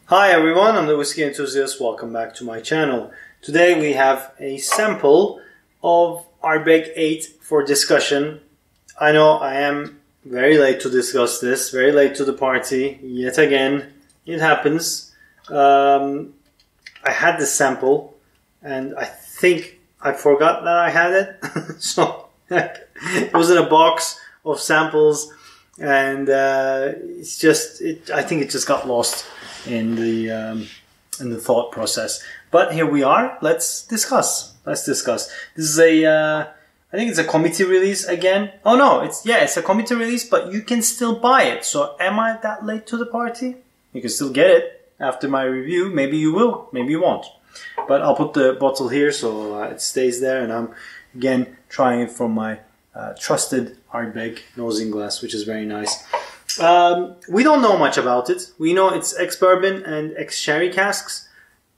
Hi everyone, I'm the Whiskey Enthusiast. Welcome back to my channel. Today we have a sample of Ardbeg 8 for discussion. I know I am very late to discuss this, very late to the party, yet again. It happens. I had this sample and I think I forgot that I had it. So it was in a box of samples and I think it just got lost in the thought process. But here we are. Let's discuss. This is I think it's a committee release again. Oh no, it's a committee release, but you can still buy it. So am I that late to the party? You can still get it after my review. Maybe you will, maybe you won't. But I'll put the bottle here so it stays there, and I'm again trying it from my trusted Ardbeg nosing glass, which is very nice. We don't know much about it. We know it's ex-bourbon and ex-sherry casks,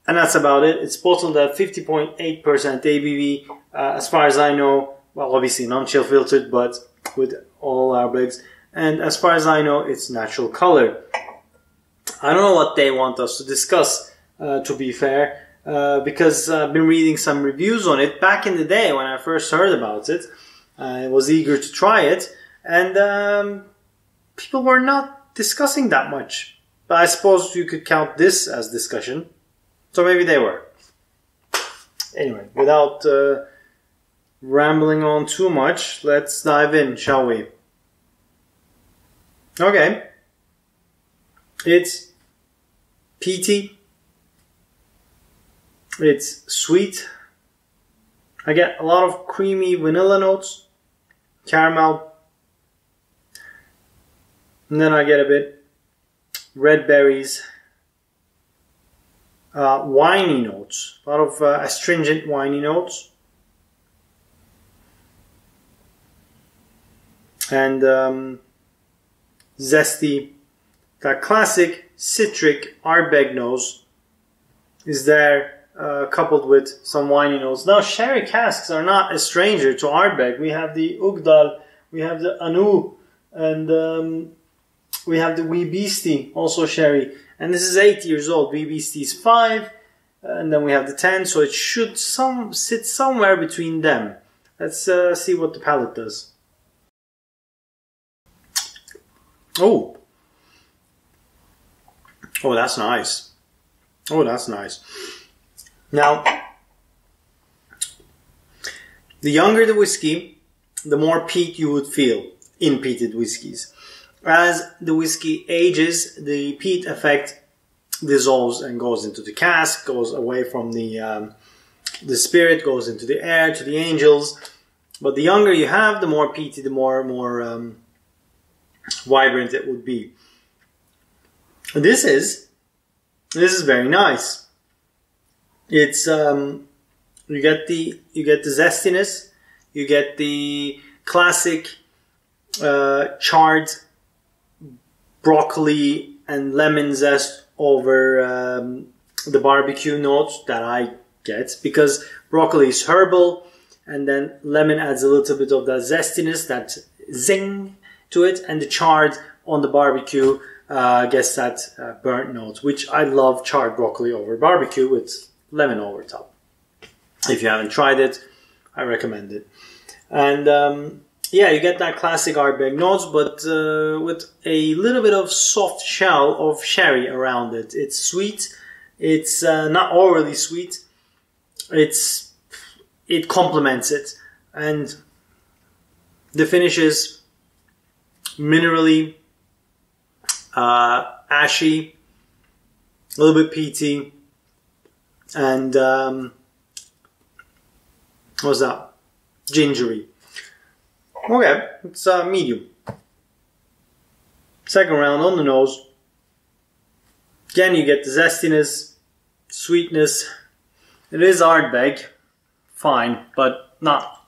and that's about it. It's bottled at 50.8% ABV. As far as I know, well, obviously non-chill filtered, but with all Ardbegs. And as far as I know, it's natural color. I don't know what they want us to discuss, to be fair, because I've been reading some reviews on it. Back in the day when I first heard about it, I was eager to try it, and people were not discussing that much. But I suppose you could count this as discussion. So maybe they were. Anyway, without rambling on too much, let's dive in, shall we? Okay. It's peaty. It's sweet. I get a lot of creamy vanilla notes, caramel. And then I get a bit red berries, winey notes, a lot of astringent winey notes, and zesty. That classic citric Ardbeg nose is there, coupled with some winey notes. Now, sherry casks are not a stranger to Ardbeg. We have the Ugdal, we have the Anu, and we have the Wee Beastie, also sherry. And this is 8 years old. Wee Beastie is 5. And then we have the 10. So it should sit somewhere between them. Let's see what the palate does. Oh. Oh, that's nice. Oh, that's nice. Now, the younger the whiskey, the more peat you would feel in peated whiskies. As the whiskey ages, the peat effect dissolves and goes into the cask, goes away from the spirit, goes into the air, to the angels. But the younger you have, the more peaty, the more vibrant it would be. This is very nice. It's you get the zestiness, you get the classic charred broccoli and lemon zest over the barbecue notes that I get, because broccoli is herbal and then lemon adds a little bit of that zestiness, that zing to it, and the charred on the barbecue gets that burnt note, which I love. Charred broccoli over barbecue with lemon over top. If you haven't tried it, I recommend it. And yeah, you get that classic Ardbeg notes, but with a little bit of soft shell of sherry around it. It's sweet. It's not overly sweet. It complements it, and the finish is minerally, ashy, a little bit peaty, and what's that? Gingery. Okay, it's medium. Second round on the nose. Again, you get the zestiness, sweetness. It is Ardbeg, fine, but not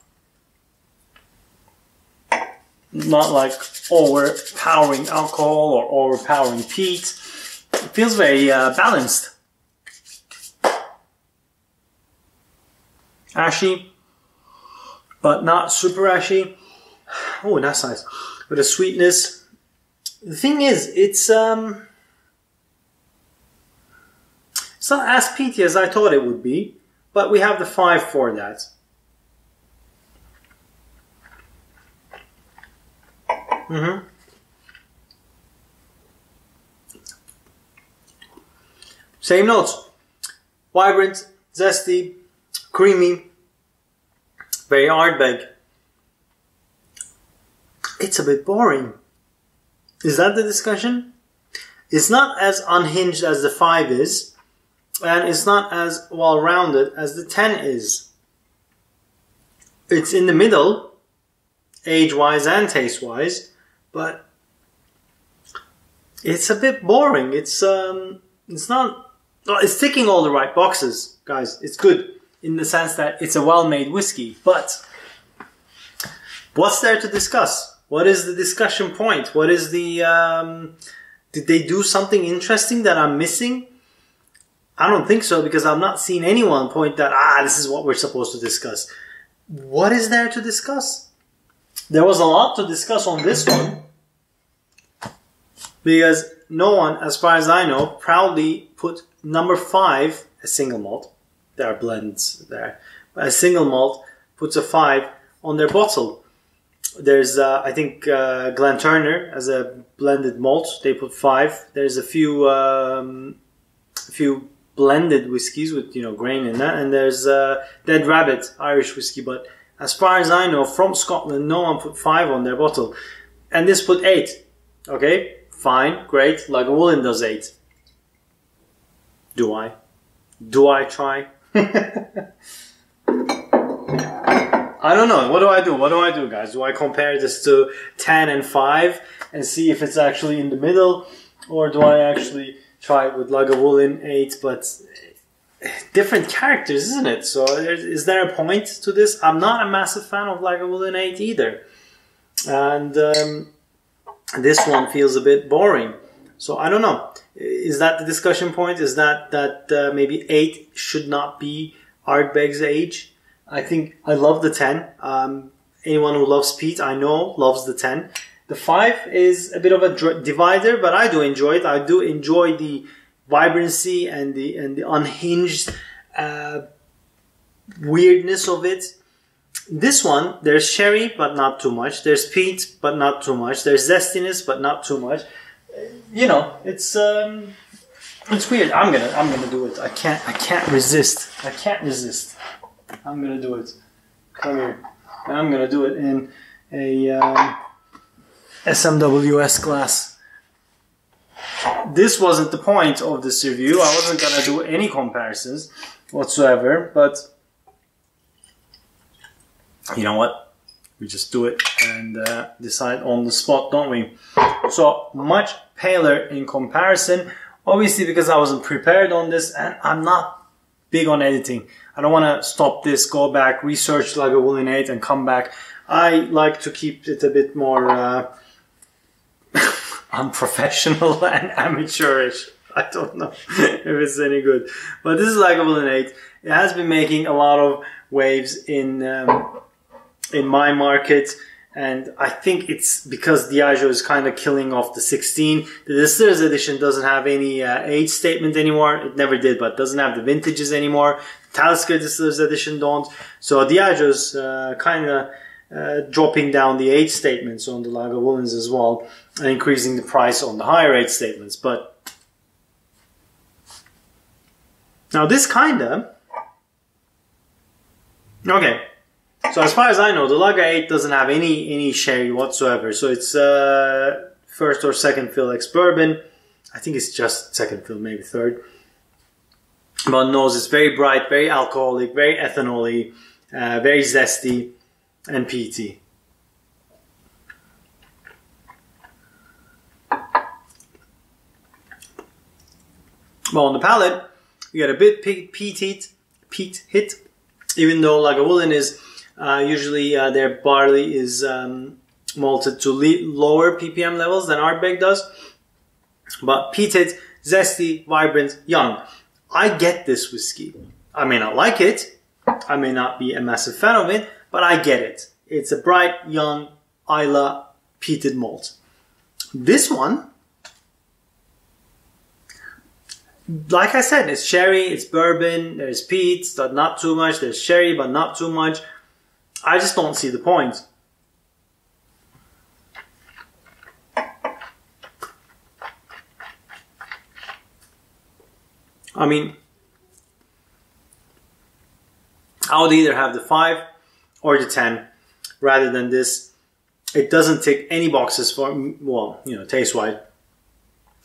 like overpowering alcohol or overpowering peat. It feels very balanced. Ashy, but not super ashy. Oh, that's nice. With a sweetness. The thing is, it's not as peaty as I thought it would be, but we have the 5 for that. Same notes. Vibrant, zesty, creamy, very Ardbeg. It's a bit boring. Is that the discussion? It's not as unhinged as the 5 is, and it's not as well-rounded as the 10 is. It's in the middle, age-wise and taste-wise, but it's a bit boring. It's not. It's ticking all the right boxes, guys. It's good in the sense that it's a well-made whiskey, but what's there to discuss? What is the discussion point? What is the... did they do something interesting that I'm missing? I don't think so, because I've not seen anyone point that, this is what we're supposed to discuss. What is there to discuss? There was a lot to discuss on this one, because no one, as far as I know, proudly put number 5, a single malt. There are blends there. But a single malt puts a 5 on their bottle. There's, I think, Glen Turner as a blended malt. They put 5. There's a few blended whiskies with, grain in that. And there's Dead Rabbit, Irish whiskey. But as far as I know, from Scotland, no one put 5 on their bottle. And this put 8. Okay, fine, great. Lagavulin does 8. Do I? Do I try? I don't know. What do I do? What do I do, guys? Do I compare this to 10 and 5 and see if it's actually in the middle? Or do I actually try it with Lagavulin 8? But different characters, isn't it? So is there a point to this? I'm not a massive fan of Lagavulin 8 either. And this one feels a bit boring. So I don't know. Is that the discussion point? Is that maybe 8 should not be Ardbeg's age? I think I love the 10. Anyone who loves peat, I know, loves the 10. The 5 is a bit of a divider, but I do enjoy it. I do enjoy the vibrancy and the unhinged weirdness of it. This one, there's sherry, but not too much. There's peat, but not too much. There's zestiness, but not too much. It's weird. I'm gonna do it. I can't resist. I can't resist. I'm gonna do it. Come here. And I'm gonna do it in a SMWS glass. This wasn't the point of this review. I wasn't gonna do any comparisons whatsoever, but you know what? We just do it and decide on the spot, don't we? So much paler in comparison, obviously because I wasn't prepared on this and I'm not big on editing. I don't want to stop this, go back, research Lagavulin 8 and come back. I like to keep it a bit more unprofessional and amateurish. I don't know if it's any good. But this is Lagavulin 8. It has been making a lot of waves in my market. And I think it's because Diageo is kind of killing off the 16. The Distiller's Edition doesn't have any age statement anymore. It never did, but doesn't have the vintages anymore. Talisker Distiller's Edition don't. So Diageo's kind of dropping down the age statements on the Lagavulins as well, and increasing the price on the higher age statements. But now this kind of... Okay. So as far as I know, the Lager 8 doesn't have any sherry whatsoever. So it's first or second fill ex-bourbon. I think it's just second fill, maybe third. But nose is very bright, very alcoholic, very ethanol-y, very zesty and peaty. Well, on the palate, you get a bit peat hit, even though Lagavulin is... usually their barley is malted to lower ppm levels than Ardbeg does. But peated, zesty, vibrant, young. I get this whiskey. I may not like it. I may not be a massive fan of it. But I get it. It's a bright, young, Islay peated malt. This one, like I said, it's sherry, it's bourbon, there's peat, but not too much. There's sherry, but not too much. I just don't see the point. I mean, I would either have the 5 or the 10 rather than this. It doesn't tick any boxes for, well, you know, taste-wise.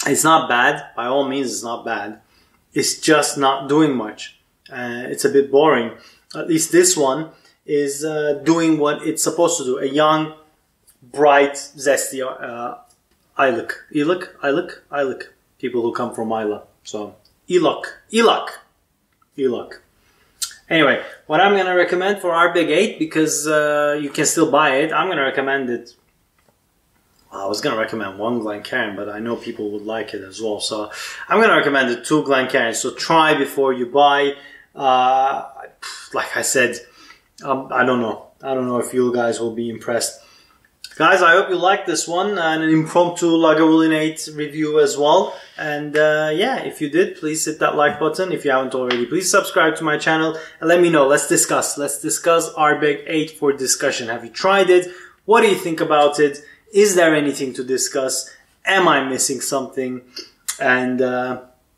It's not bad. By all means, it's not bad. It's just not doing much. It's a bit boring. At least this one is doing what it's supposed to do. A young, bright, zesty Islay. People who come from Islay. So, Islay. Anyway, what I'm going to recommend for Ardbeg 8, because you can still buy it, I'm going to recommend it. Well, I was going to recommend 1 Glencairn, but I know people would like it as well. So I'm going to recommend the 2 Glencairns. So try before you buy. Like I said, I don't know. I don't know if you guys will be impressed. Guys, I hope you liked this one, and an impromptu Lagavulin 8 review as well. And yeah, if you did, please hit that like button. If you haven't already, please subscribe to my channel and let me know. Let's discuss. Let's discuss Ardbeg 8 for discussion. Have you tried it? What do you think about it? Is there anything to discuss? Am I missing something? And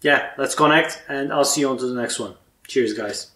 yeah, let's connect, and I'll see you on to the next one. Cheers, guys.